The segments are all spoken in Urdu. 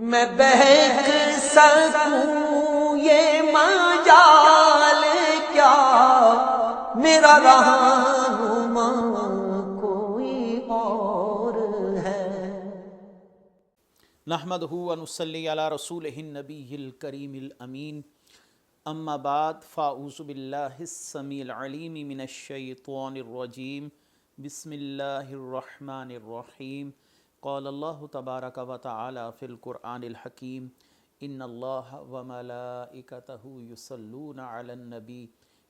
میں بہک سکوں یہ مجال کیا، میرا رہنما کوئی اور ہے۔ نحمدہ و نصلی علی رسولہ النبی الکریم الامین، اما بعد فاعوذ باللہ السمیع العلیم من الشیطان الرجیم، بسم اللہ الرحمن الرحیم۔ قال اللہ تبارک و تعالی فی القرآن الحکیم، ان اللہ و ملائکتہ یصلون علی النبی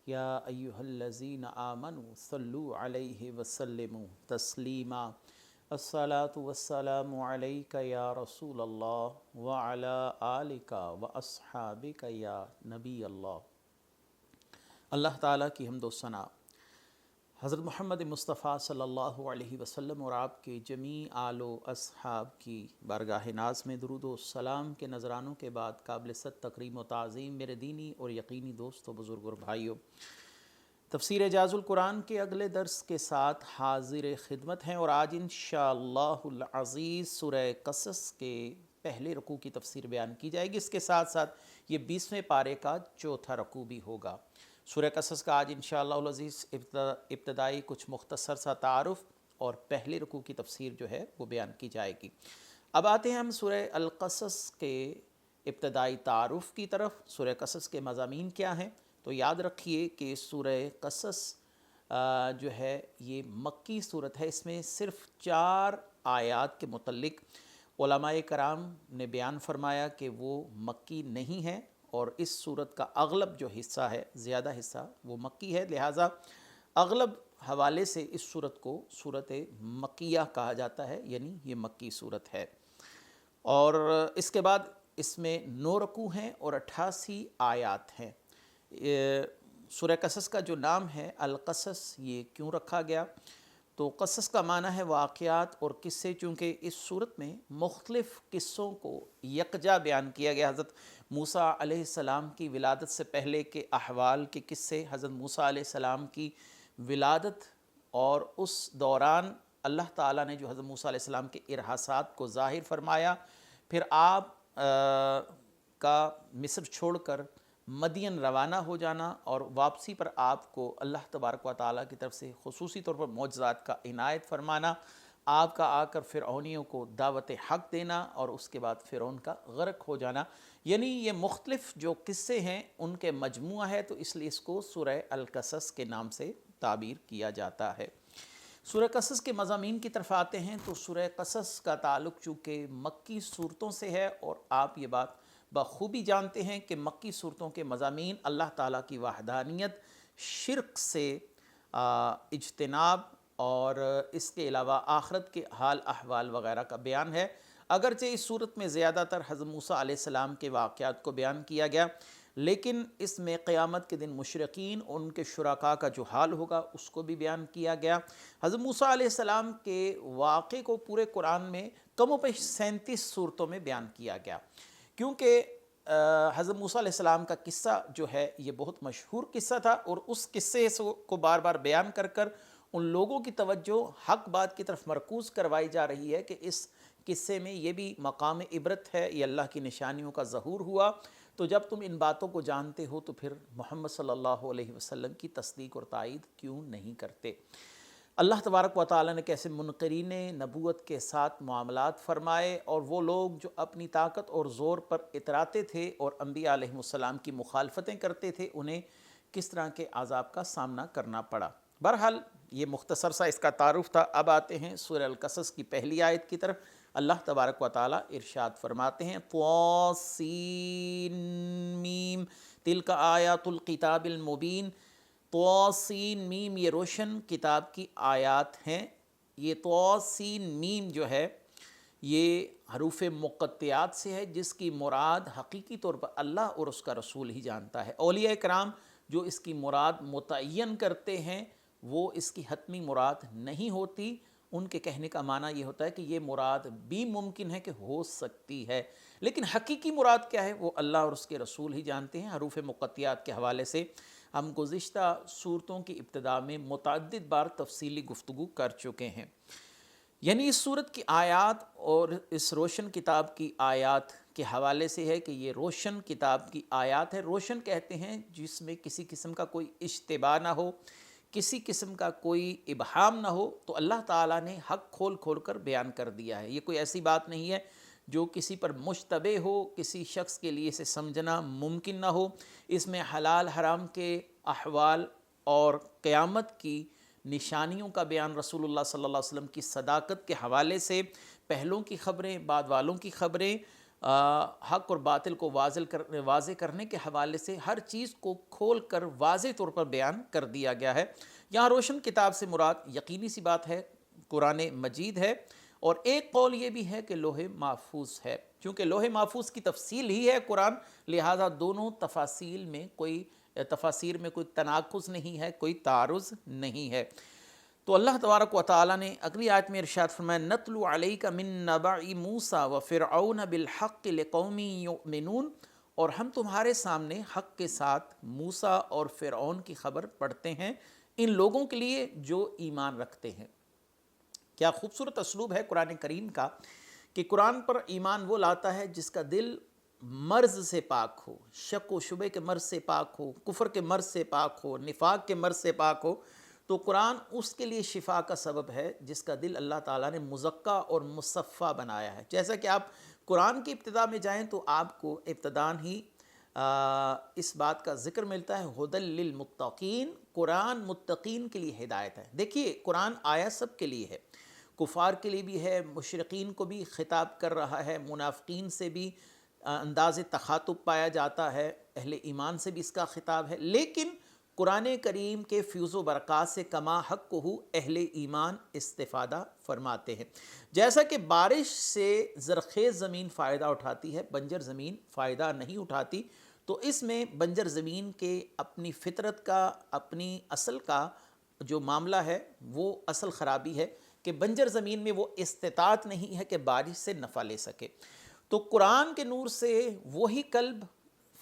یا ایہا الذین آمنوا صلوا علیہ وسلموا تسلیما۔ الصلاۃ والسلام علیک یا رسول اللہ وعلی آلک واصحابک یا نبی اللہ۔ اللہ تعالیٰ کی حمد و ثنا حضرت محمد مصطفیٰ صلی اللہ علیہ وسلم اور آپ کے جمیع آل و اصحاب کی بارگاہ ناز میں درود و سلام کے نذرانوں کے بعد قابل صد تکریم و تعظیم میرے دینی اور یقینی دوستوں، بزرگ اور بھائیوں، تفسیر اعجاز القرآن کے اگلے درس کے ساتھ حاضر خدمت ہیں، اور آج انشاءاللہ العزیز سورہ قصص کے پہلے رکوع کی تفسیر بیان کی جائے گی۔ اس کے ساتھ ساتھ یہ 20ویں پارے کا چوتھا رکوع بھی ہوگا۔ سورہ قصص کا آج انشاءاللہ العزیز ابتدائی کچھ مختصر سا تعارف اور پہلے رکوع کی تفسیر جو ہے وہ بیان کی جائے گی۔ اب آتے ہیں ہم سورہ القصص کے ابتدائی تعارف کی طرف۔ سورہ قصص کے مضامین کیا ہیں؟ تو یاد رکھیے کہ سورہ قصص جو ہے یہ مکی صورت ہے۔ اس میں صرف 4 آیات کے متعلق علماء کرام نے بیان فرمایا کہ وہ مکی نہیں ہیں، اور اس صورت کا اغلب جو حصہ ہے، زیادہ حصہ وہ مکی ہے، لہٰذا اغلب حوالے سے اس صورت کو صورت مکیہ کہا جاتا ہے، یعنی یہ مکی صورت ہے۔ اور اس کے بعد اس میں 9 رکوع ہیں اور 88 آیات ہیں۔ سورہ قصص کا جو نام ہے القصص، یہ کیوں رکھا گیا؟ تو قصص کا معنی ہے واقعات اور قصے، چونکہ اس صورت میں مختلف قصوں کو یکجا بیان کیا گیا۔ حضرت موسیٰ علیہ السلام کی ولادت سے پہلے کے احوال کے قصے، حضرت موسیٰ علیہ السلام کی ولادت اور اس دوران اللہ تعالیٰ نے جو حضرت موسیٰ علیہ السلام کے ارہاسات کو ظاہر فرمایا، پھر آپ کا مصر چھوڑ کر مدین روانہ ہو جانا، اور واپسی پر آپ کو اللہ تبارک و تعالیٰ کی طرف سے خصوصی طور پر معجزات کا عنایت فرمانا، آپ کا آ کر فرعونیوں کو دعوت حق دینا، اور اس کے بعد فرعون کا غرق ہو جانا، یعنی یہ مختلف جو قصے ہیں ان کے مجموعہ ہے، تو اس لیے اس کو سورہ القصص کے نام سے تعبیر کیا جاتا ہے۔ سورہ قصص کے مضامین کی طرف آتے ہیں، تو سورہ قصص کا تعلق چونکہ مکی صورتوں سے ہے، اور آپ یہ بات بخوبی جانتے ہیں کہ مکی صورتوں کے مضامین اللہ تعالیٰ کی وحدانیت، شرک سے اجتناب، اور اس کے علاوہ آخرت کے حال احوال وغیرہ کا بیان ہے۔ اگرچہ اس صورت میں زیادہ تر حضرت موسیٰ علیہ السلام کے واقعات کو بیان کیا گیا، لیکن اس میں قیامت کے دن مشرکین اور ان کے شرکاء کا جو حال ہوگا اس کو بھی بیان کیا گیا۔ حضرت موسیٰ علیہ السلام کے واقعے کو پورے قرآن میں کم و بیش 37 صورتوں میں بیان کیا گیا، کیونکہ حضرت موسیٰ علیہ السلام کا قصہ جو ہے یہ بہت مشہور قصہ تھا، اور اس قصے کو بار بار بیان کر کر ان لوگوں کی توجہ حق بات کی طرف مرکوز کروائی جا رہی ہے کہ اس قصے میں یہ بھی مقام عبرت ہے، یہ اللہ کی نشانیوں کا ظہور ہوا، تو جب تم ان باتوں کو جانتے ہو تو پھر محمد صلی اللہ علیہ وسلم کی تصدیق اور تائید کیوں نہیں کرتے۔ اللہ تبارک و تعالیٰ نے کیسے منکرین نبوت کے ساتھ معاملات فرمائے، اور وہ لوگ جو اپنی طاقت اور زور پر اتراتے تھے اور انبیاء علیہ السلام کی مخالفتیں کرتے تھے، انہیں کس طرح کے عذاب کا سامنا کرنا پڑا۔ بہرحال یہ مختصر سا اس کا تعارف تھا۔ اب آتے ہیں سورہ القصص کی پہلی آیت کی طرف۔ اللہ تبارک و تعالیٰ ارشاد فرماتے ہیں، طاسین میم تلک آیات الکتاب المبین۔ طاسین میم یہ روشن کتاب کی آیات ہیں۔ یہ طاسین میم جو ہے یہ حروف مقطعات سے ہے، جس کی مراد حقیقی طور پر اللہ اور اس کا رسول ہی جانتا ہے۔ اولیاء کرام جو اس کی مراد متعین کرتے ہیں وہ اس کی حتمی مراد نہیں ہوتی، ان کے کہنے کا معنی یہ ہوتا ہے کہ یہ مراد بھی ممکن ہے کہ ہو سکتی ہے، لیکن حقیقی مراد کیا ہے وہ اللہ اور اس کے رسول ہی جانتے ہیں۔ حروف مقطعات کے حوالے سے ہم گزشتہ صورتوں کی ابتدا میں متعدد بار تفصیلی گفتگو کر چکے ہیں۔ یعنی اس صورت کی آیات اور اس روشن کتاب کی آیات کے حوالے سے ہے کہ یہ روشن کتاب کی آیات ہے. روشن کہتے ہیں جس میں کسی قسم کا کوئی اشتباہ نہ ہو، کسی قسم کا کوئی ابہام نہ ہو. تو اللہ تعالیٰ نے حق کھول کھول کر بیان کر دیا ہے. یہ کوئی ایسی بات نہیں ہے جو کسی پر مشتبہ ہو، کسی شخص کے لیے اسے سمجھنا ممکن نہ ہو. اس میں حلال حرام کے احوال اور قیامت کی نشانیوں کا بیان، رسول اللہ صلی اللہ علیہ وسلم کی صداقت کے حوالے سے پہلوں کی خبریں، بعد والوں کی خبریں، حق اور باطل کو واضح کرنے کے حوالے سے ہر چیز کو کھول کر واضح طور پر بیان کر دیا گیا ہے. یہاں روشن کتاب سے مراد یقینی سی بات ہے قرآن مجید ہے، اور ایک قول یہ بھی ہے کہ لوح محفوظ ہے، چونکہ لوح محفوظ کی تفصیل ہی ہے قرآن، لہذا دونوں تفاصیر میں کوئی تناقض نہیں ہے، کوئی تعارض نہیں ہے. تو اللہ تبارک و تعالیٰ نے اگلی آیت میں ارشاد فرمایا نتلو علیک من نبع موسیٰ وفرعون بالحق لقوم یؤمنون، اور ہم تمہارے سامنے حق کے ساتھ موسیٰ اور فرعون کی خبر پڑھتے ہیں ان لوگوں کے لیے جو ایمان رکھتے ہیں. کیا خوبصورت اسلوب ہے قرآن کریم کا کہ قرآن پر ایمان وہ لاتا ہے جس کا دل مرض سے پاک ہو، شک و شبے کے مرض سے پاک ہو، کفر کے مرض سے پاک ہو، نفاق کے مرض سے پاک ہو. تو قرآن اس کے لیے شفا کا سبب ہے جس کا دل اللہ تعالیٰ نے مزکا اور مصفہ بنایا ہے. جیسا کہ آپ قرآن کی ابتدا میں جائیں تو آپ کو ابتداً ہی اس بات کا ذکر ملتا ہے ہدی للمتقین، قرآن متقین کے لیے ہدایت ہے. دیکھیے قرآن آیا سب کے لیے ہے، کفار کے لیے بھی ہے، مشرقین کو بھی خطاب کر رہا ہے، منافقین سے بھی انداز تخاطب پایا جاتا ہے، اہل ایمان سے بھی اس کا خطاب ہے. لیکن قرآن کریم کے فیوز و برکات سے کما حق ہو اہل ایمان استفادہ فرماتے ہیں. جیسا کہ بارش سے زرخیز زمین فائدہ اٹھاتی ہے، بنجر زمین فائدہ نہیں اٹھاتی، تو اس میں بنجر زمین کے اپنی فطرت کا، اپنی اصل کا جو معاملہ ہے وہ اصل خرابی ہے کہ بنجر زمین میں وہ استطاعت نہیں ہے کہ بارش سے نفع لے سکے. تو قرآن کے نور سے وہی قلب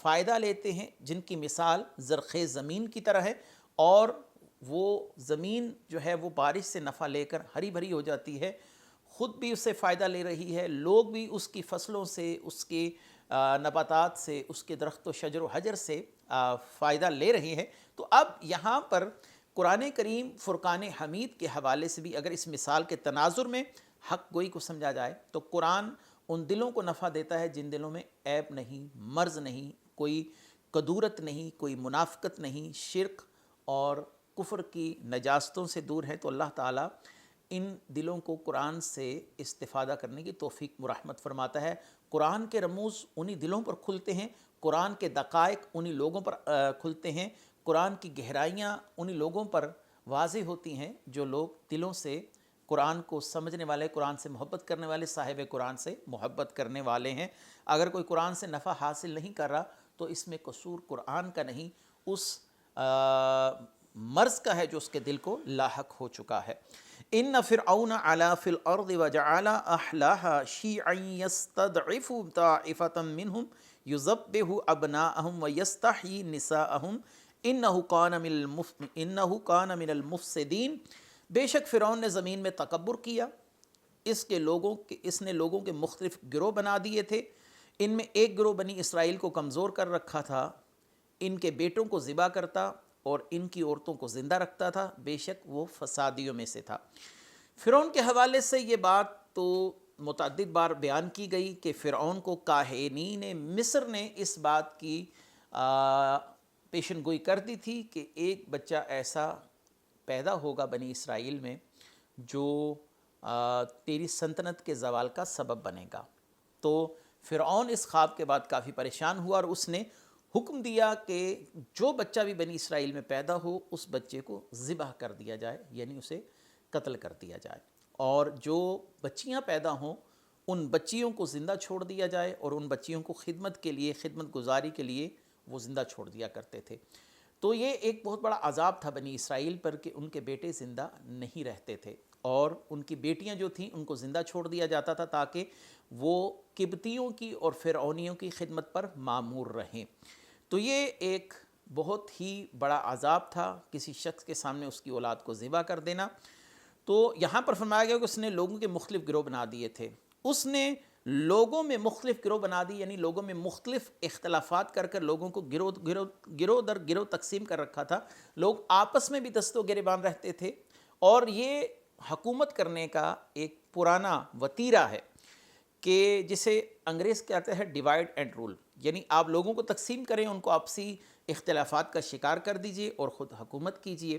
فائدہ لیتے ہیں جن کی مثال زرخیز زمین کی طرح ہے، اور وہ زمین جو ہے وہ بارش سے نفع لے کر ہری بھری ہو جاتی ہے، خود بھی اس سے فائدہ لے رہی ہے، لوگ بھی اس کی فصلوں سے، اس کے نباتات سے، اس کے درخت و شجر و حجر سے فائدہ لے رہے ہیں. تو اب یہاں پر قرآن کریم فرقان حمید کے حوالے سے بھی اگر اس مثال کے تناظر میں حق گوئی کو سمجھا جائے تو قرآن ان دلوں کو نفع دیتا ہے جن دلوں میں عیب نہیں، مرض نہیں، کوئی کدورت نہیں، کوئی منافقت نہیں، شرک اور کفر کی نجاستوں سے دور ہے. تو اللہ تعالیٰ ان دلوں کو قرآن سے استفادہ کرنے کی توفیق مرحمت فرماتا ہے. قرآن کے رموز انہی دلوں پر کھلتے ہیں، قرآن کے دقائق انہی لوگوں پر کھلتے ہیں، قرآن کی گہرائیاں انہی لوگوں پر واضح ہوتی ہیں جو لوگ دلوں سے قرآن کو سمجھنے والے، قرآن سے محبت کرنے والے، صاحب قرآن سے محبت کرنے والے ہیں. اگر کوئی قرآن سے نفع حاصل نہیں کر رہا تو اس میں قصور قرآن کا نہیں، اس مرض کا ہے جو اس کے دل کو لاحق ہو چکا ہے. ان فرعون علا فی الارض وجعل اہلها شیعا یستضعف طائفة منهم یذبح ابناءهم ویستحیی نساءهم انہ کان من المفسدین. بے شک فرعون نے زمین میں تکبر کیا، اس نے لوگوں کے مختلف گروہ بنا دیے تھے. ان میں ایک گروہ بنی اسرائیل کو کمزور کر رکھا تھا، ان کے بیٹوں کو ذبح کرتا اور ان کی عورتوں کو زندہ رکھتا تھا، بے شک وہ فسادیوں میں سے تھا. فرعون کے حوالے سے یہ بات تو متعدد بار بیان کی گئی کہ فرعون کو کاہنین مصر نے اس بات کی پیشن گوئی کر دی تھی کہ ایک بچہ ایسا پیدا ہوگا بنی اسرائیل میں جو تیری سلطنت کے زوال کا سبب بنے گا. تو فرعون اس خواب کے بعد کافی پریشان ہوا اور اس نے حکم دیا کہ جو بچہ بھی بنی اسرائیل میں پیدا ہو اس بچے کو ذبح کر دیا جائے، یعنی اسے قتل کر دیا جائے، اور جو بچیاں پیدا ہوں ان بچیوں کو زندہ چھوڑ دیا جائے، اور ان بچیوں کو خدمت کے لیے، خدمت گزاری کے لیے وہ زندہ چھوڑ دیا کرتے تھے. تو یہ ایک بہت بڑا عذاب تھا بنی اسرائیل پر کہ ان کے بیٹے زندہ نہیں رہتے تھے، اور ان کی بیٹیاں جو تھیں ان کو زندہ چھوڑ دیا جاتا تھا تاکہ وہ قبطیوں کی اور فرعونیوں کی خدمت پر مامور رہیں. تو یہ ایک بہت ہی بڑا عذاب تھا کسی شخص کے سامنے اس کی اولاد کو ذبح کر دینا. تو یہاں پر فرمایا گیا کہ اس نے لوگوں کے مختلف گروہ بنا دیے تھے. اس نے لوگوں میں مختلف گروہ بنا دی، یعنی لوگوں میں مختلف اختلافات کر کر لوگوں کو گروہ در گروہ تقسیم کر رکھا تھا. لوگ آپس میں بھی دست و گریبان رہتے تھے، اور یہ حکومت کرنے کا ایک پرانا وتیرہ ہے کہ جسے انگریز کہتے ہیں ڈیوائڈ اینڈ رول، یعنی آپ لوگوں کو تقسیم کریں، ان کو آپسی اختلافات کا شکار کر دیجئے اور خود حکومت کیجئے.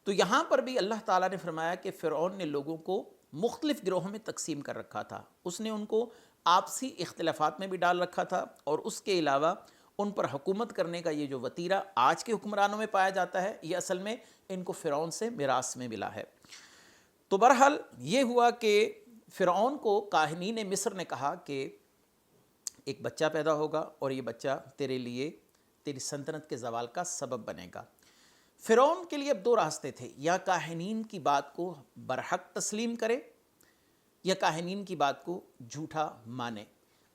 تو یہاں پر بھی اللہ تعالیٰ نے فرمایا کہ فرعون نے لوگوں کو مختلف گروہوں میں تقسیم کر رکھا تھا. اس نے ان کو آپسی اختلافات میں بھی ڈال رکھا تھا، اور اس کے علاوہ ان پر حکومت کرنے کا یہ جو وتیرہ آج کے حکمرانوں میں پایا جاتا ہے، یہ اصل میں ان کو فرعون سے میراث میں ملا ہے. تو بہرحال یہ ہوا کہ فرعون کو کاہنین مصر نے کہا کہ ایک بچہ پیدا ہوگا، اور یہ بچہ تیرے لیے تیری سلطنت کے زوال کا سبب بنے گا. فرعون کے لیے اب دو راستے تھے، یا کاہنین کی بات کو برحق تسلیم کرے یا کاہنین کی بات کو جھوٹا مانے.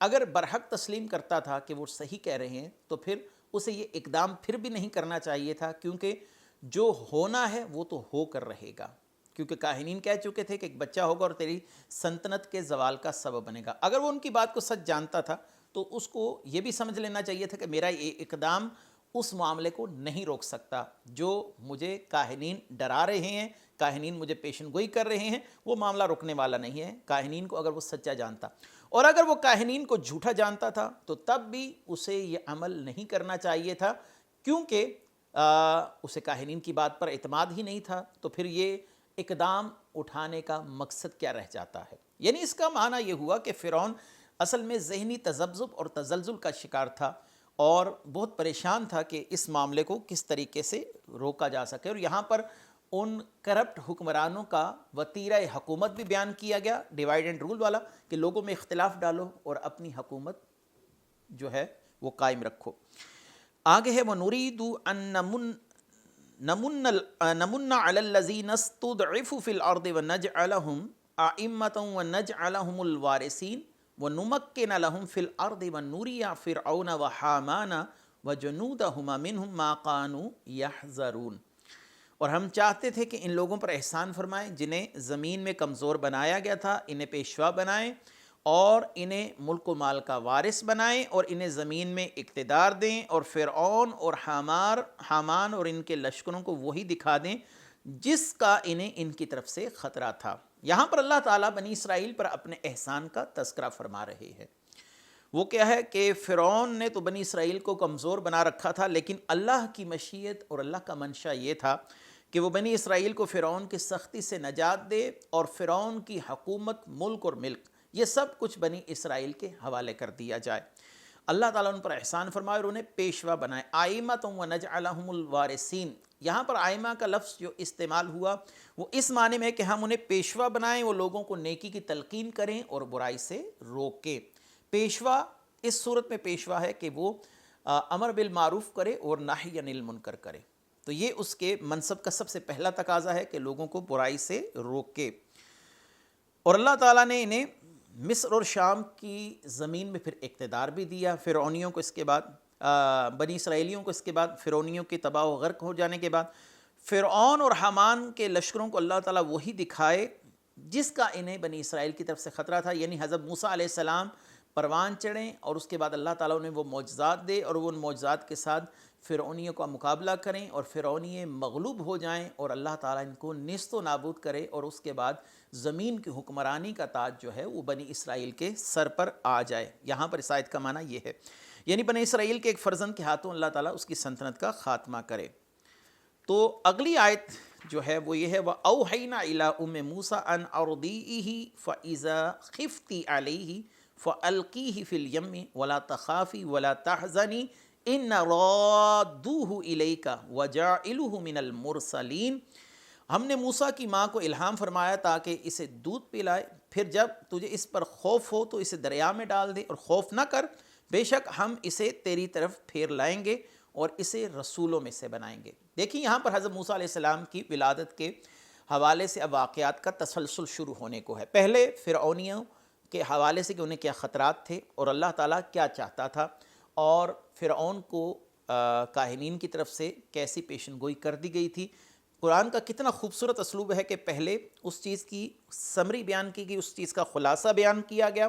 اگر برحق تسلیم کرتا تھا کہ وہ صحیح کہہ رہے ہیں تو پھر اسے یہ اقدام پھر بھی نہیں کرنا چاہیے تھا، کیونکہ جو ہونا ہے وہ تو ہو کر رہے گا، کیونکہ کاہنین کہہ چکے تھے کہ ایک بچہ ہوگا اور تیری سلطنت کے زوال کا سبب بنے گا. اگر وہ ان کی بات کو سچ جانتا تھا تو اس کو یہ بھی سمجھ لینا چاہیے تھا کہ میرا یہ اقدام اس معاملے کو نہیں روک سکتا. جو مجھے کاہنین ڈرا رہے ہیں، کاہنین مجھے پیشن گوئی کر رہے ہیں، وہ معاملہ رکنے والا نہیں ہے. کاہنین کو اگر وہ سچا جانتا، اور اگر وہ کاہنین کو جھوٹا جانتا تھا تو تب بھی اسے یہ عمل نہیں کرنا چاہیے تھا، کیونکہ اسے کاہنین کی بات پر اعتماد ہی نہیں تھا. تو پھر یہ اقدام اٹھانے کا مقصد کیا رہ جاتا ہے؟ یعنی اس کا معنی یہ ہوا کہ فرعون اصل میں ذہنی تذبذب اور تزلزل کا شکار تھا، اور بہت پریشان تھا کہ اس معاملے کو کس طریقے سے روکا جا سکے. اور یہاں پر ان کرپٹ حکمرانوں کا وتیرہ حکومت بھی بیان کیا گیا، ڈیوائڈ اینڈ رول والا، کہ لوگوں میں اختلاف ڈالو اور اپنی حکومت جو ہے وہ قائم رکھو. آگے ہے وَنُرِيدُ أَن نَمُنَّ عَلَى الَّذِينَ اسْتُضْعِفُوا فِي الْأَرْضِ وَنَجْعَلَهُمْ أَئِمَّةً وَنَجْعَلَهُمُ الْوَارِثِينَ وَنُمَكِّنَ لَهُمْ فِي الْأَرْضِ وَنُرِيَ فِرْعَوْنَ وَحَامَانَ وَجُنُودَهُمَا مِنْهُمْ مَا كَانُوا يَحْذَرُونَ. اور ہم چاہتے تھے کہ ان لوگوں پر احسان فرمائیں جنہیں زمین میں کمزور بنایا گیا تھا، انہیں پیشوا بنائیں اور انہیں ملک و مال کا وارث بنائیں اور انہیں زمین میں اقتدار دیں، اور فرعون اور حامان اور ان کے لشکروں کو وہی دکھا دیں جس کا انہیں ان کی طرف سے خطرہ تھا. یہاں پر اللہ تعالیٰ بنی اسرائیل پر اپنے احسان کا تذکرہ فرما رہے ہیں. وہ کیا ہے کہ فرعون نے تو بنی اسرائیل کو کمزور بنا رکھا تھا، لیکن اللہ کی مشیت اور اللہ کا منشا یہ تھا کہ وہ بنی اسرائیل کو فرعون کی سختی سے نجات دے، اور فرعون کی حکومت، ملک اور ملک، یہ سب کچھ بنی اسرائیل کے حوالے کر دیا جائے. اللہ تعالیٰ ان پر احسان فرمائے اور انہیں پیشوا بنائے. آئمۃ ونجعلہم الوارثین، یہاں پر آئمہ کا لفظ جو استعمال ہوا وہ اس معنی میں کہ ہم انہیں پیشوا بنائیں، وہ لوگوں کو نیکی کی تلقین کریں اور برائی سے روکیں. پیشوا اس صورت میں پیشوا ہے کہ وہ امر بالمعروف کرے اور نہی عن المنکر کرے. تو یہ اس کے منصب کا سب سے پہلا تقاضا ہے کہ لوگوں کو برائی سے روکے. اور اللہ تعالیٰ نے انہیں مصر اور شام کی زمین میں پھر اقتدار بھی دیا. فرعونیوں کو اس کے بعد بنی اسرائیلیوں کو اس کے بعد فرعونیوں کے تباہ و غرق ہو جانے کے بعد فرعون اور حامان کے لشکروں کو اللہ تعالیٰ وہی دکھائے جس کا انہیں بنی اسرائیل کی طرف سے خطرہ تھا. یعنی حضرت موسیٰ علیہ السلام پروان چڑھیں اور اس کے بعد اللہ تعالیٰ انہیں وہ معجزات دے، اور وہ ان معجزات کے ساتھ فرعونیوں کا مقابلہ کریں اور فرعونی مغلوب ہو جائیں، اور اللہ تعالیٰ ان کو نیست و نابود کرے، اور اس کے بعد زمین کی حکمرانی کا تاج جو ہے وہ بنی اسرائیل کے سر پر آ جائے. یہاں پر اس آیت کا معنی یہ ہے، یعنی بنی اسرائیل کے ایک فرزند کے ہاتھوں اللہ تعالیٰ اس کی سلطنت کا خاتمہ کرے. تو اگلی آیت جو ہے وہ یہ ہے وَأَوْحَيْنَا إِلَىٰ أُمِّ مُوسَىٰ أَنْ أَرْضِعِهِ فَإِذَا خِفْتِ عَلَيْهِ فَأَلْقِيهِ فِي الْيَمِّ وَلَا تَخَافِي وَلَا تَحْزَنِي إِنَّ رَادُّوهُ إِلَيْكَ وَجَاعِلُوهُ مِنَ الْمُرْسَلِينَ. ہم نے موسیٰ کی ماں کو الہام فرمایا تاکہ اسے دودھ پلائے، پھر جب تجھے اس پر خوف ہو تو اسے دریا میں ڈال دے، اور خوف نہ کر، بے شک ہم اسے تیری طرف پھیر لائیں گے اور اسے رسولوں میں سے بنائیں گے. دیکھیں یہاں پر حضرت موسیٰ علیہ السلام کی ولادت کے حوالے سے اب واقعات کا تسلسل شروع ہونے کو ہے. پہلے فرعونیوں کے حوالے سے کہ انہیں کیا خطرات تھے اور اللہ تعالیٰ کیا چاہتا تھا، اور فرعون کو کاہنین کی طرف سے کیسی پیشن گوئی کر دی گئی تھی. قرآن کا کتنا خوبصورت اسلوب ہے کہ پہلے اس چیز کی سمری بیان کی گئی، اس چیز کا خلاصہ بیان کیا گیا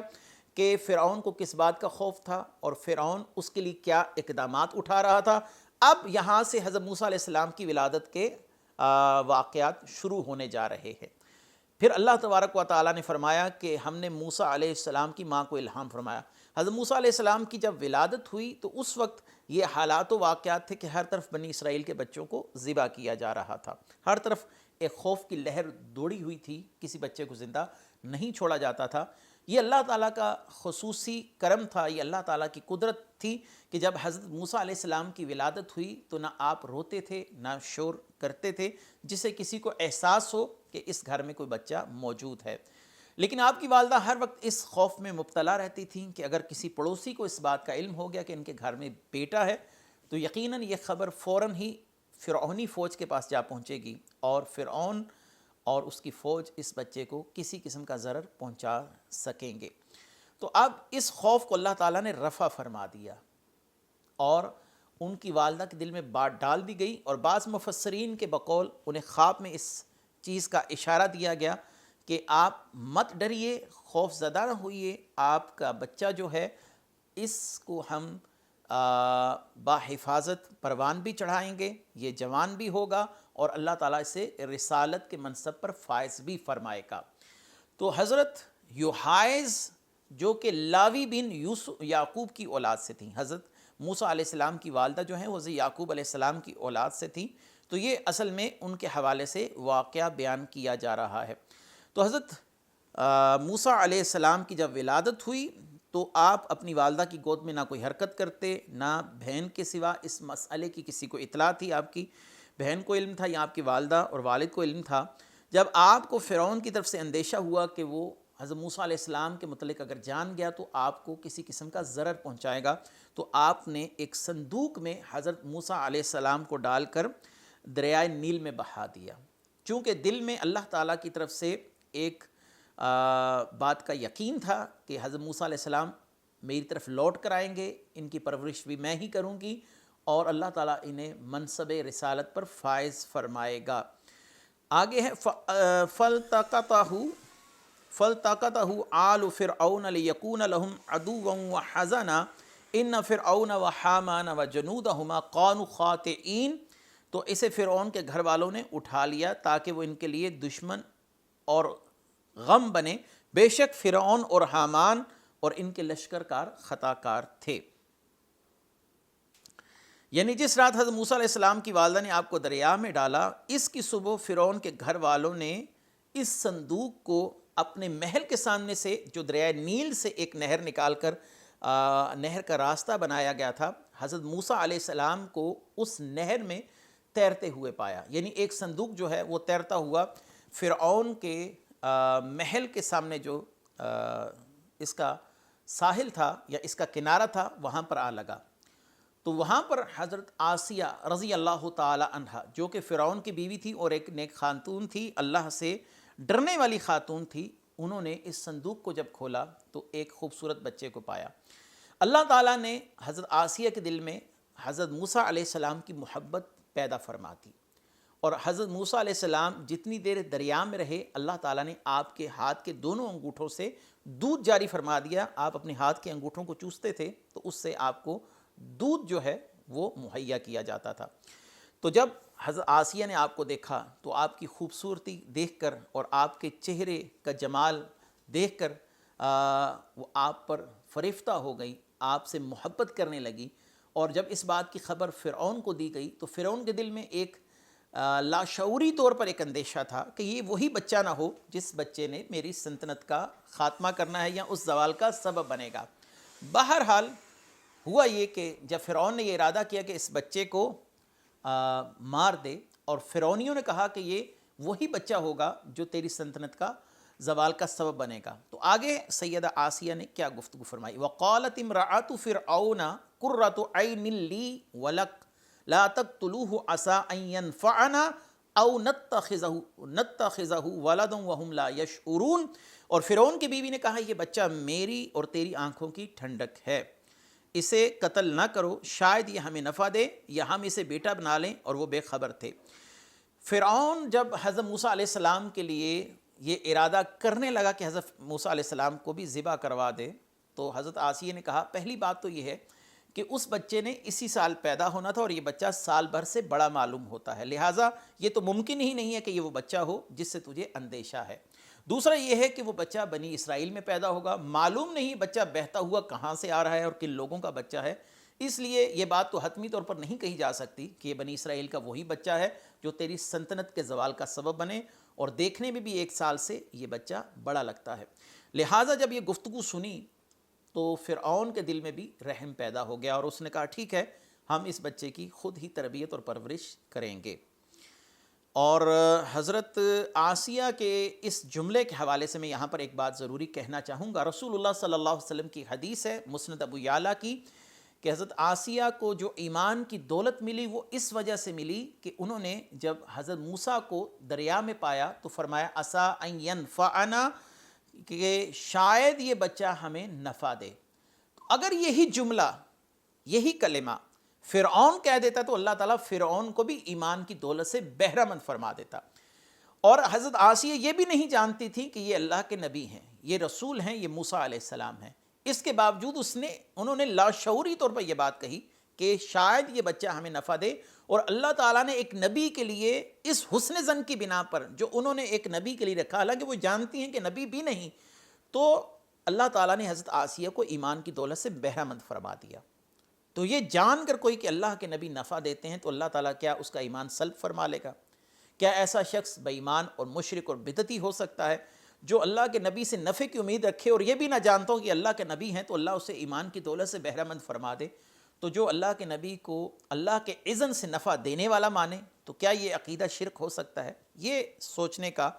کہ فرعون کو کس بات کا خوف تھا اور فرعون اس کے لیے کیا اقدامات اٹھا رہا تھا۔ اب یہاں سے حضرت موسیٰ علیہ السلام کی ولادت کے واقعات شروع ہونے جا رہے ہیں۔ پھر اللہ تبارک و تعالیٰ نے فرمایا کہ ہم نے موسیٰ علیہ السلام کی ماں کو الہام فرمایا۔ حضرت موسیٰ علیہ السلام کی جب ولادت ہوئی تو اس وقت یہ حالات و واقعات تھے کہ ہر طرف بنی اسرائیل کے بچوں کو ذبح کیا جا رہا تھا، ہر طرف ایک خوف کی لہر دوڑی ہوئی تھی، کسی بچے کو زندہ نہیں چھوڑا جاتا تھا۔ یہ اللہ تعالیٰ کا خصوصی کرم تھا، یہ اللہ تعالیٰ کی قدرت تھی کہ جب حضرت موسیٰ علیہ السلام کی ولادت ہوئی تو نہ آپ روتے تھے نہ شور کرتے تھے جس سے کسی کو احساس ہو کہ اس گھر میں کوئی بچہ موجود ہے۔ لیکن آپ کی والدہ ہر وقت اس خوف میں مبتلا رہتی تھیں کہ اگر کسی پڑوسی کو اس بات کا علم ہو گیا کہ ان کے گھر میں بیٹا ہے تو یقیناً یہ خبر فوراً ہی فرعونی فوج کے پاس جا پہنچے گی اور فرعون اور اس کی فوج اس بچے کو کسی قسم کا ضرر پہنچا سکیں گے۔ تو اب اس خوف کو اللہ تعالیٰ نے رفع فرما دیا اور ان کی والدہ کے دل میں بات ڈال دی گئی، اور بعض مفسرین کے بقول انہیں خواب میں اس چیز کا اشارہ دیا گیا کہ آپ مت ڈریے، خوف زدہ نہ ہوئیے، آپ کا بچہ جو ہے اس کو ہم باحفاظت پروان بھی چڑھائیں گے، یہ جوان بھی ہوگا اور اللہ تعالیٰ اسے رسالت کے منصب پر فائز بھی فرمائے گا۔ تو حضرت یوحائز جو کہ لاوی بن یعقوب کی اولاد سے تھیں، حضرت موسیٰ علیہ السلام کی والدہ جو ہیں وہ حضرت یعقوب علیہ السلام کی اولاد سے تھیں، تو یہ اصل میں ان کے حوالے سے واقعہ بیان کیا جا رہا ہے۔ تو حضرت موسیٰ علیہ السلام کی جب ولادت ہوئی تو آپ اپنی والدہ کی گود میں نہ کوئی حرکت کرتے، نہ بہن کے سوا اس مسئلے کی کسی کو اطلاع تھی۔ آپ کی بہن کو علم تھا یا آپ کی والدہ اور والد کو علم تھا۔ جب آپ کو فرعون کی طرف سے اندیشہ ہوا کہ وہ حضرت موسیٰ علیہ السلام کے متعلق اگر جان گیا تو آپ کو کسی قسم کا ضرر پہنچائے گا، تو آپ نے ایک صندوق میں حضرت موسیٰ علیہ السلام کو ڈال کر دریائے نیل میں بہا دیا۔ چونکہ دل میں اللہ تعالیٰ کی طرف سے ایک بات کا یقین تھا کہ حضرت موسیٰ علیہ السلام میری طرف لوٹ کر آئیں گے، ان کی پرورش بھی میں ہی کروں گی اور اللہ تعالیٰ انہیں منصب رسالت پر فائز فرمائے گا۔ آگے ہے فَالْتَقَطَهُ آلُ فِرْعَوْنَ لِيَكُونَ لَهُمْ عَدُوًّا وَحَزَنًا إِنَّ فِرْعَوْنَ وَحَامَانَ وَجُنُودَهُمَا قَانُوا خَاطِئِينَ۔ تو اسے فرعون کے گھر والوں نے اٹھا لیا تاکہ وہ ان کے لیے دشمن اور غم بنے، بے شک فرعون اور حامان اور ان کے لشکرکار خطا کار تھے۔ یعنی جس رات حضرت موسیٰ علیہ السلام کی والدہ نے آپ کو دریا میں ڈالا، اس کی صبح فرعون کے گھر والوں نے اس صندوق کو اپنے محل کے سامنے سے، جو دریائے نیل سے ایک نہر نکال کر نہر کا راستہ بنایا گیا تھا، حضرت موسیٰ علیہ السلام کو اس نہر میں تیرتے ہوئے پایا۔ یعنی ایک صندوق جو ہے وہ تیرتا ہوا فرعون کے محل کے سامنے جو اس کا ساحل تھا یا اس کا کنارہ تھا وہاں پر آ لگا۔ تو وہاں پر حضرت آسیہ رضی اللہ تعالی عنہ جو کہ فرعون کی بیوی تھی اور ایک نیک خاتون تھی، اللہ سے ڈرنے والی خاتون تھی، انہوں نے اس صندوق کو جب کھولا تو ایک خوبصورت بچے کو پایا۔ اللہ تعالیٰ نے حضرت آسیہ کے دل میں حضرت موسیٰ علیہ السلام کی محبت پیدا فرما دی، اور حضرت موسیٰ علیہ السلام جتنی دیر دریا میں رہے اللہ تعالیٰ نے آپ کے ہاتھ کے دونوں انگوٹھوں سے دودھ جاری فرما دیا۔ آپ اپنے ہاتھ کے انگوٹھوں کو چوستے تھے تو اس سے آپ کو دودھ جو ہے وہ مہیا کیا جاتا تھا۔ تو جب حضرت آسیہ نے آپ کو دیکھا تو آپ کی خوبصورتی دیکھ کر اور آپ کے چہرے کا جمال دیکھ کر وہ آپ پر فریفتہ ہو گئی، آپ سے محبت کرنے لگی، اور جب اس بات کی خبر فرعون کو دی گئی تو فرعون کے دل میں ایک لاشعوری طور پر ایک اندیشہ تھا کہ یہ وہی بچہ نہ ہو جس بچے نے میری سلطنت کا خاتمہ کرنا ہے یا اس زوال کا سبب بنے گا۔ بہرحال ہوا یہ کہ جب فرعون نے یہ ارادہ کیا کہ اس بچے کو مار دے، اور فرعونیوں نے کہا کہ یہ وہی بچہ ہوگا جو تیری سلطنت کا زوال کا سبب بنے گا، تو آگے سیدہ آسیہ نے کیا گفتگو فرمائی؟ وقالت امرأۃ فرعون قرۃ عین لی ولک لا تقتلوہ عسیٰ ان ینفعنا او نتخذہ ولدا وہم لا یشعرون۔ اور فرعون کی بیوی نے کہا یہ بچہ میری اور تیری آنکھوں کی ٹھنڈک ہے، اسے قتل نہ کرو، شاید یہ ہمیں نفع دے یا ہم اسے بیٹا بنا لیں، اور وہ بے خبر تھے۔ فرعون جب حضرت موسیٰ علیہ السلام کے لیے یہ ارادہ کرنے لگا کہ حضرت موسیٰ علیہ السلام کو بھی ذبح کروا دے، تو حضرت آسیہ نے کہا پہلی بات تو یہ ہے کہ اس بچے نے اسی سال پیدا ہونا تھا اور یہ بچہ سال بھر سے بڑا معلوم ہوتا ہے، لہٰذا یہ تو ممکن ہی نہیں ہے کہ یہ وہ بچہ ہو جس سے تجھے اندیشہ ہے۔ دوسرا یہ ہے کہ وہ بچہ بنی اسرائیل میں پیدا ہوگا، معلوم نہیں بچہ بہتا ہوا کہاں سے آ رہا ہے اور کن لوگوں کا بچہ ہے، اس لیے یہ بات تو حتمی طور پر نہیں کہی جا سکتی کہ یہ بنی اسرائیل کا وہی بچہ ہے جو تیری سلطنت کے زوال کا سبب بنے، اور دیکھنے میں بھی 1 سال سے یہ بچہ بڑا لگتا ہے۔ لہٰذا جب یہ گفتگو سنی تو فرعون کے دل میں بھی رحم پیدا ہو گیا اور اس نے کہا ٹھیک ہے، ہم اس بچے کی خود ہی تربیت اور پرورش کریں گے۔ اور حضرت آسیہ کے اس جملے کے حوالے سے میں یہاں پر ایک بات ضروری کہنا چاہوں گا۔ رسول اللہ صلی اللہ علیہ وسلم کی حدیث ہے مسند ابو یعلیٰ کی کہ حضرت آسیہ کو جو ایمان کی دولت ملی وہ اس وجہ سے ملی کہ انہوں نے جب حضرت موسیٰ کو دریا میں پایا تو فرمایا عسیٰ ان ینفعنا، کہ شاید یہ بچہ ہمیں نفع دے۔ اگر یہی جملہ، یہی کلمہ فرعون کہہ دیتا تو اللہ تعالیٰ فرعون کو بھی ایمان کی دولت سے بہرہ مند فرما دیتا۔ اور حضرت آسیہ یہ بھی نہیں جانتی تھی کہ یہ اللہ کے نبی ہیں، یہ رسول ہیں، یہ موسیٰ علیہ السلام ہیں، اس کے باوجود انہوں نے لاشعوری طور پر یہ بات کہی کہ شاید یہ بچہ ہمیں نفع دے، اور اللہ تعالیٰ نے ایک نبی کے لیے اس حسن ظن کی بنا پر جو انہوں نے ایک نبی کے لیے رکھا، حالانکہ وہ جانتی ہیں کہ نبی بھی نہیں، تو اللہ تعالیٰ نے حضرت آسیہ کو ایمان کی دولت سے بہرہ مند فرما دیا۔ تو یہ جان کر کوئی کہ اللہ کے نبی نفع دیتے ہیں تو اللہ تعالیٰ کیا اس کا ایمان سلب فرما لے گا؟ کیا ایسا شخص بے ایمان اور مشرک اور بدعتی ہو سکتا ہے جو اللہ کے نبی سے نفع کی امید رکھے اور یہ بھی نہ جانتا ہو کہ اللہ کے نبی ہیں تو اللہ اسے ایمان کی دولت سے بہرہ مند فرما دے؟ تو جو اللہ کے نبی کو اللہ کے اذن سے نفع دینے والا مانے تو کیا یہ عقیدہ شرک ہو سکتا ہے؟ یہ سوچنے کا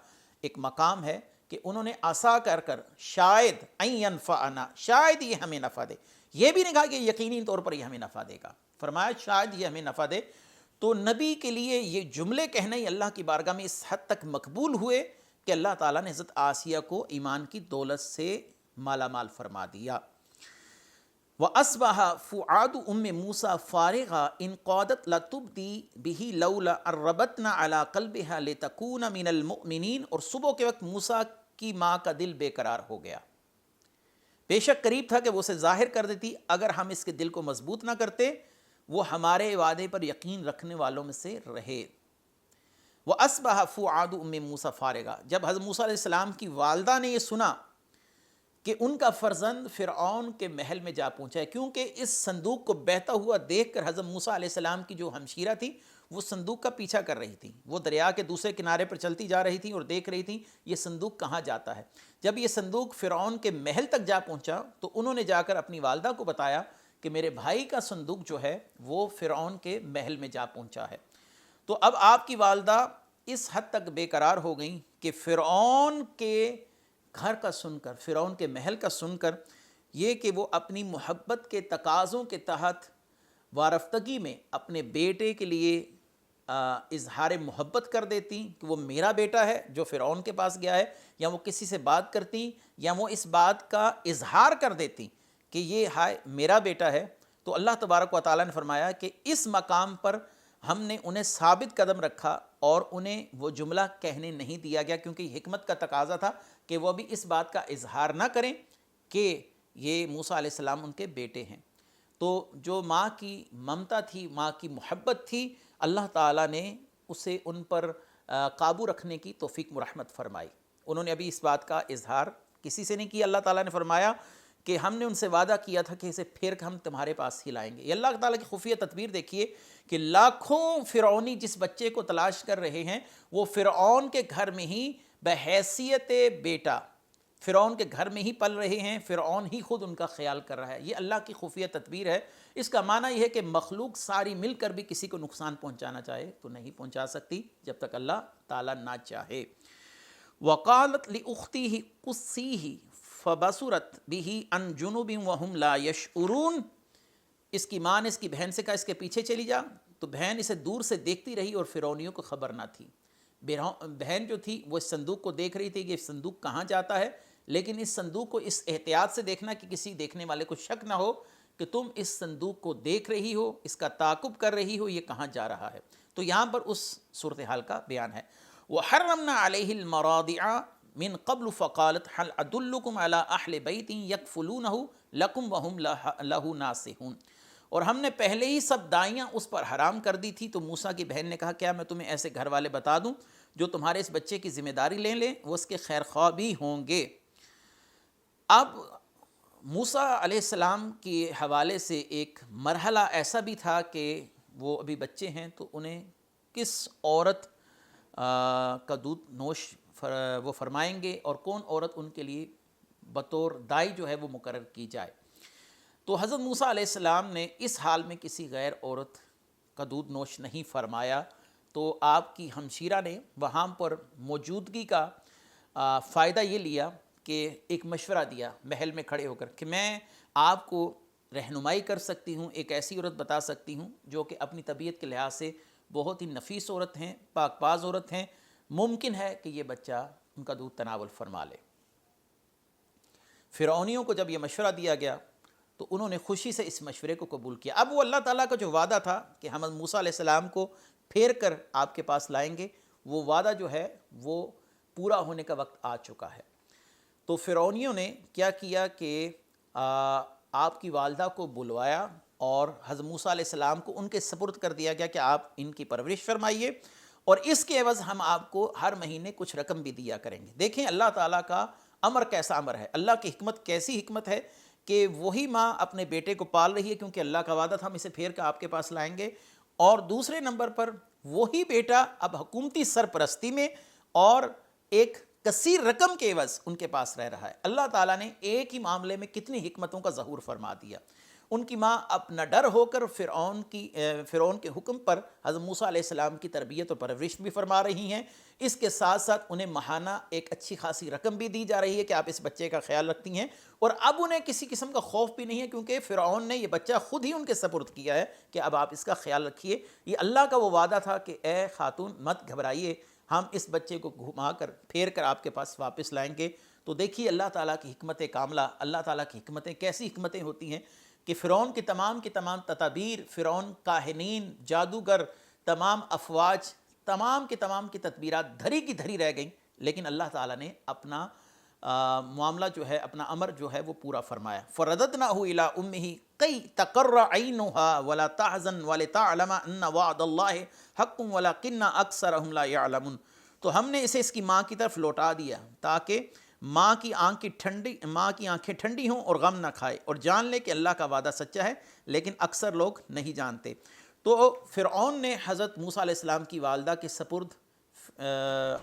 ایک مقام ہے کہ انہوں نے عسیٰ کر شاید ان ینفعنا، شاید یہ ہمیں نفع دے، یہ بھی نہیں کہا کہ یقینی طور پر یہ ہمیں نفع دے گا، فرمایا شاید یہ ہمیں نفع دے۔ تو نبی کے لیے یہ جملے کہنا ہی اللہ کی بارگاہ میں اس حد تک مقبول ہوئے کہ اللہ تعالیٰ نے حضرت آسیہ کو ایمان کی دولت سے مالا مال فرما دیا۔ وَأَصْبَحَ فُؤَادُ أُمِّ مُوسَىٰ فَارِغًا إِنْ قَادَتْ لَتُبْدِي بِهِ لَوْلَا أَن رَّبَطْنَا عَلَىٰ قَلْبِهَا لِتَكُونَ مِنَ الْمُؤْمِنِينَ، اور صبح کے وقت موسیٰ کی ماں کا دل بے قرار ہو گیا، بے شک قریب تھا کہ وہ اسے ظاہر کر دیتی، اگر ہم اس کے دل کو مضبوط نہ کرتے وہ ہمارے وعدے پر یقین رکھنے والوں میں سے رہے۔ وَأَصْبَحَ فُؤَادُ أُمِّ مُوسَىٰ فَارِغًا، جب حضرت موسیٰ علیہ السلام کی والدہ نے یہ سنا کہ ان کا فرزند فرعون کے محل میں جا پہنچا ہے، کیونکہ اس صندوق کو بہتا ہوا دیکھ کر حضرت موسیٰ علیہ السلام کی جو ہمشیرہ تھی وہ صندوق کا پیچھا کر رہی تھی، وہ دریا کے دوسرے کنارے پر چلتی جا رہی تھی اور دیکھ رہی تھی یہ صندوق کہاں جاتا ہے۔ جب یہ صندوق فرعون کے محل تک جا پہنچا تو انہوں نے جا کر اپنی والدہ کو بتایا کہ میرے بھائی کا صندوق جو ہے وہ فرعون کے محل میں جا پہنچا ہے۔ تو اب آپ کی والدہ اس حد تک بے قرار ہو گئیں کہ فرعون کے گھر کا سن کر، فرعون کے محل کا سن کر، یہ کہ وہ اپنی محبت کے تقاضوں کے تحت وارفتگی میں اپنے بیٹے کے لیے اظہار محبت کر دیتی کہ وہ میرا بیٹا ہے جو فرعون کے پاس گیا ہے، یا وہ کسی سے بات کرتی یا وہ اس بات کا اظہار کر دیتی کہ یہ ہائے میرا بیٹا ہے، تو اللہ تبارک و تعالیٰ نے فرمایا کہ اس مقام پر ہم نے انہیں ثابت قدم رکھا اور انہیں وہ جملہ کہنے نہیں دیا گیا، کیونکہ حکمت کا تقاضا تھا کہ وہ بھی اس بات کا اظہار نہ کریں کہ یہ موسیٰ علیہ السلام ان کے بیٹے ہیں۔ تو جو ماں کی ممتا تھی، ماں کی محبت تھی، اللہ تعالیٰ نے اسے ان پر قابو رکھنے کی توفیق مرحمت فرمائی۔ انہوں نے ابھی اس بات کا اظہار کسی سے نہیں کیا۔ اللہ تعالیٰ نے فرمایا کہ ہم نے ان سے وعدہ کیا تھا کہ اسے پھر ہم تمہارے پاس ہی لائیں گے۔ یہ اللہ تعالیٰ کی خفیہ تدبیر دیکھیے کہ لاکھوں فرعونی جس بچے کو تلاش کر رہے ہیں وہ فرعون کے گھر میں ہی بحیثیت بیٹا فرعون کے گھر میں ہی پل رہے ہیں، فرعون ہی خود ان کا خیال کر رہا ہے۔ یہ اللہ کی خفیہ تدبیر ہے۔ اس کا معنی یہ ہے کہ مخلوق ساری مل کر بھی کسی کو نقصان پہنچانا چاہے تو نہیں پہنچا سکتی جب تک اللہ تعالیٰ نہ چاہے۔ وقالت لأختیہ قصیہ فبصرت بہ عن جنب وہم لا یشعرون، اس کی ماں نے اس کی بہن سے کہا اس کے پیچھے چلی جا، تو بہن اسے دور سے دیکھتی رہی اور فرعونیوں کو خبر نہ تھی۔ بہن جو تھی وہ اس صندوق کو دیکھ رہی تھی کہ یہ صندوق کہاں جاتا ہے، لیکن اس صندوق کو اس احتیاط سے دیکھنا کہ کسی دیکھنے والے کو شک نہ ہو کہ تم اس صندوق کو دیکھ رہی ہو، اس کا تعاقب کر رہی ہو، یہ کہاں جا رہا ہے۔ تو یہاں پر اس صورتحال کا بیان ہے۔ وَحَرَّمْنَا عَلَيْهِ الْمَرَاضِعَ مِن قَبْلُ فَقَالَتْ هَلْ أَدُلُّكُمْ عَلَىٰ أَهْلِ بَيْتٍ يَكْفُلُونَهُ لَكُمْ وَهُمْ لَهُ نَاصِحُونَ۔ اور ہم نے پہلے ہی سب دائیاں اس پر حرام کر دی تھی، تو موسیٰ کی بہن نے کہا کیا میں تمہیں ایسے گھر والے بتا دوں جو تمہارے اس بچے کی ذمہ داری لے لیں، وہ اس کے خیر خواہ بھی ہوں گے۔ اب موسیٰ علیہ السلام کے حوالے سے ایک مرحلہ ایسا بھی تھا کہ وہ ابھی بچے ہیں، تو انہیں کس عورت کا دودھ نوش وہ فرمائیں گے اور کون عورت ان کے لیے بطور دائی جو ہے وہ مقرر کی جائے۔ تو حضرت موسیٰ علیہ السلام نے اس حال میں کسی غیر عورت کا دودھ نوش نہیں فرمایا، تو آپ کی ہمشیرہ نے وہاں پر موجودگی کا فائدہ یہ لیا کہ ایک مشورہ دیا محل میں کھڑے ہو کر کہ میں آپ کو رہنمائی کر سکتی ہوں، ایک ایسی عورت بتا سکتی ہوں جو کہ اپنی طبیعت کے لحاظ سے بہت ہی نفیس عورت ہیں، پاک باز عورت ہیں، ممکن ہے کہ یہ بچہ ان کا دودھ تناول فرما لے۔ فرعونیوں کو جب یہ مشورہ دیا گیا تو انہوں نے خوشی سے اس مشورے کو قبول کیا۔ اب وہ اللہ تعالیٰ کا جو وعدہ تھا کہ ہم موسیٰ علیہ السلام کو پھیر کر آپ کے پاس لائیں گے، وہ وعدہ جو ہے وہ پورا ہونے کا وقت آ چکا ہے۔ تو فرعونیوں نے کیا کیا کہ آپ کی والدہ کو بلوایا اور حضرت موسیٰ علیہ السلام کو ان کے سپرد کر دیا گیا کہ آپ ان کی پرورش فرمائیے اور اس کے عوض ہم آپ کو ہر مہینے کچھ رقم بھی دیا کریں گے۔ دیکھیں اللہ تعالیٰ کا امر کیسا امر ہے، اللہ کی حکمت کیسی حکمت ہے کہ وہی ماں اپنے بیٹے کو پال رہی ہے کیونکہ اللہ کا وعدہ تھا ہم اسے پھیر کے آپ کے پاس لائیں گے، اور دوسرے نمبر پر وہی بیٹا اب حکومتی سرپرستی میں اور ایک کثیر رقم کے عوض ان کے پاس رہ رہا ہے۔ اللہ تعالیٰ نے ایک ہی معاملے میں کتنی حکمتوں کا ظہور فرما دیا۔ ان کی ماں اپنا ڈر ہو کر فرعون کے حکم پر حضرت موسیٰ علیہ السلام کی تربیت اور پرورش بھی فرما رہی ہیں، اس کے ساتھ ساتھ انہیں ماہانہ ایک اچھی خاصی رقم بھی دی جا رہی ہے کہ آپ اس بچے کا خیال رکھتی ہیں، اور اب انہیں کسی قسم کا خوف بھی نہیں ہے کیونکہ فرعون نے یہ بچہ خود ہی ان کے سپرد کیا ہے کہ اب آپ اس کا خیال رکھیے۔ یہ اللہ کا وہ وعدہ تھا کہ اے خاتون مت گھبرائیے، ہم اس بچے کو گھما کر پھیر کر آپ کے پاس واپس لائیں گے۔ تو دیکھیے اللہ تعالیٰ کی حکمت کاملہ، اللہ تعالیٰ کی حکمتیں کیسی حکمتیں ہوتی ہیں کہ فرعون کی تمام تدابیر، فرعون کاہنین، جادوگر، تمام افواج، تمام کی تدبیرات دھری کی دھری رہ گئیں، لیکن اللہ تعالیٰ نے اپنا معاملہ جو ہے، اپنا امر جو ہے وہ پورا فرمایا۔ فَرَدَدْنَاهُ إِلَىٰ أُمِّهِ كَيْ تَقَرَّ عَيْنُهَا وَلَا تَحْزَنْ وَلِتَعْلَمَ أَنَّ وَعْدَ اللَّهِ حَقٌّ وَلَكِنَّ أَكْثَرَهُمْ لَا يَعْلَمُونَ۔ تو ہم نے اسے اس کی ماں کی طرف لوٹا دیا تاکہ ماں کی آنکھیں ٹھنڈی ہوں اور غم نہ کھائے اور جان لے کہ اللہ کا وعدہ سچا ہے، لیکن اکثر لوگ نہیں جانتے۔ تو فرعون نے حضرت موسیٰ علیہ السلام کی والدہ کے سپرد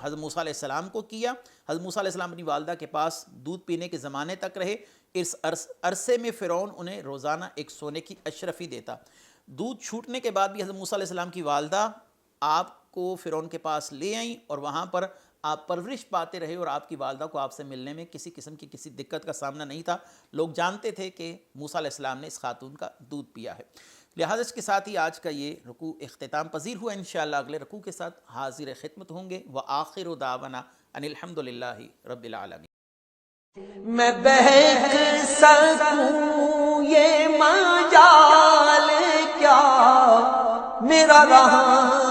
حضرت موسیٰ علیہ السلام کو کیا۔ حضرت موسیٰ علیہ السلام اپنی والدہ کے پاس دودھ پینے کے زمانے تک رہے۔ اس عرصے میں فرعون انہیں روزانہ ایک سونے کی اشرفی دیتا۔ دودھ چھوٹنے کے بعد بھی حضرت موسیٰ علیہ السلام کی والدہ آپ کو فرعون کے پاس لے آئیں اور وہاں پر آپ پرورش پاتے رہے، اور آپ کی والدہ کو آپ سے ملنے میں کسی قسم کی کسی دقت کا سامنا نہیں تھا۔ لوگ جانتے تھے کہ موسیٰ علیہ السلام نے اس خاتون کا دودھ پیا ہے۔ لہٰذا اس کے ساتھ ہی آج کا یہ رکوع اختتام پذیر ہوا۔ انشاءاللہ اگلے رکوع کے ساتھ حاضر خدمت ہوں گے۔ وآخر دعوانا ان الحمدللہ رب العالمین۔ میں بہک سکوں یہ مجال کیا میرا رہا